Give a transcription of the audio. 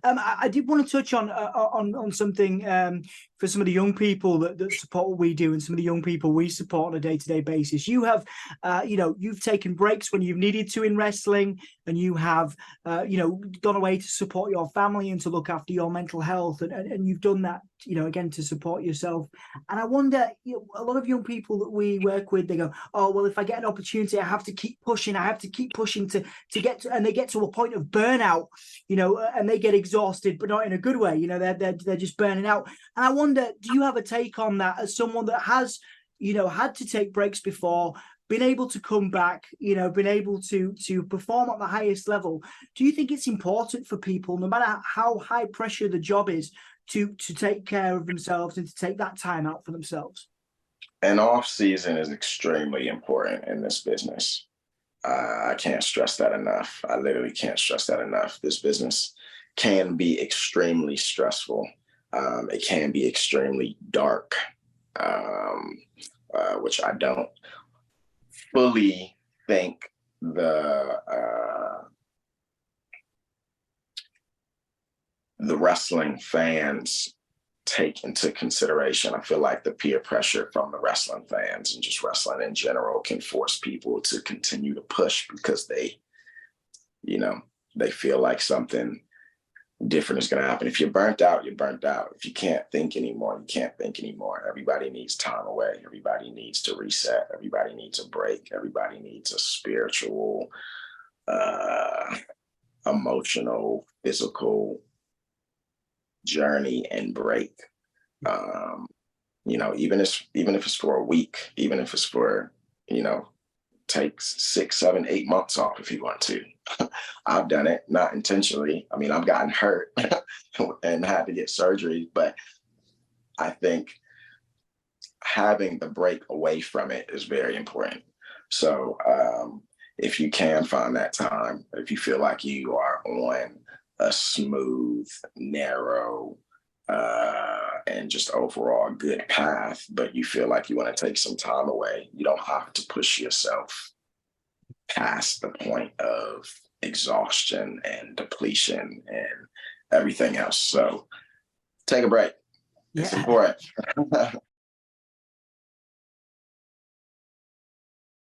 I did want to touch on something for some of the young people that support what we do, and some of the young people we support on a day-to-day basis. You have, you've taken breaks when you've needed to in wrestling, and you have, gone away to support your family and to look after your mental health, and you've done that, again, to support yourself. And I wonder, a lot of young people that we work with, they go, oh, well, if I get an opportunity, I have to keep pushing. I have to keep pushing to get to, and they get to a point of burnout, and they get exhausted, but not in a good way. They're just burning out. And I wonder, do you have a take on that as someone that has, had to take breaks before, been able to come back, been able to perform at the highest level? Do you think it's important for people, no matter how high pressure the job is, to take care of themselves and to take that time out for themselves? An off season is extremely important in this business. I can't stress that enough. I literally can't stress that enough. This business can be extremely stressful. It can be extremely dark, which I don't fully think the wrestling fans take into consideration. I feel like the peer pressure from the wrestling fans and just wrestling in general can force people to continue to push because they feel like something different is going to happen. If you're burnt out, you're burnt out. If you can't think anymore, you can't think anymore. Everybody needs time away. Everybody needs to reset. Everybody needs a break. Everybody needs a spiritual, emotional, physical journey and break. Even if it's for a week, even if it's for, take 6, 7, 8 months off if you want to. I've done it, not intentionally. I mean, I've gotten hurt and had to get surgery, but I think having the break away from it is very important. So if you can find that time, if you feel like you are on a smooth, narrow, and just overall good path, but you feel like you want to take some time away, you don't have to push yourself past the point of exhaustion and depletion and everything else. So take a break. It's important.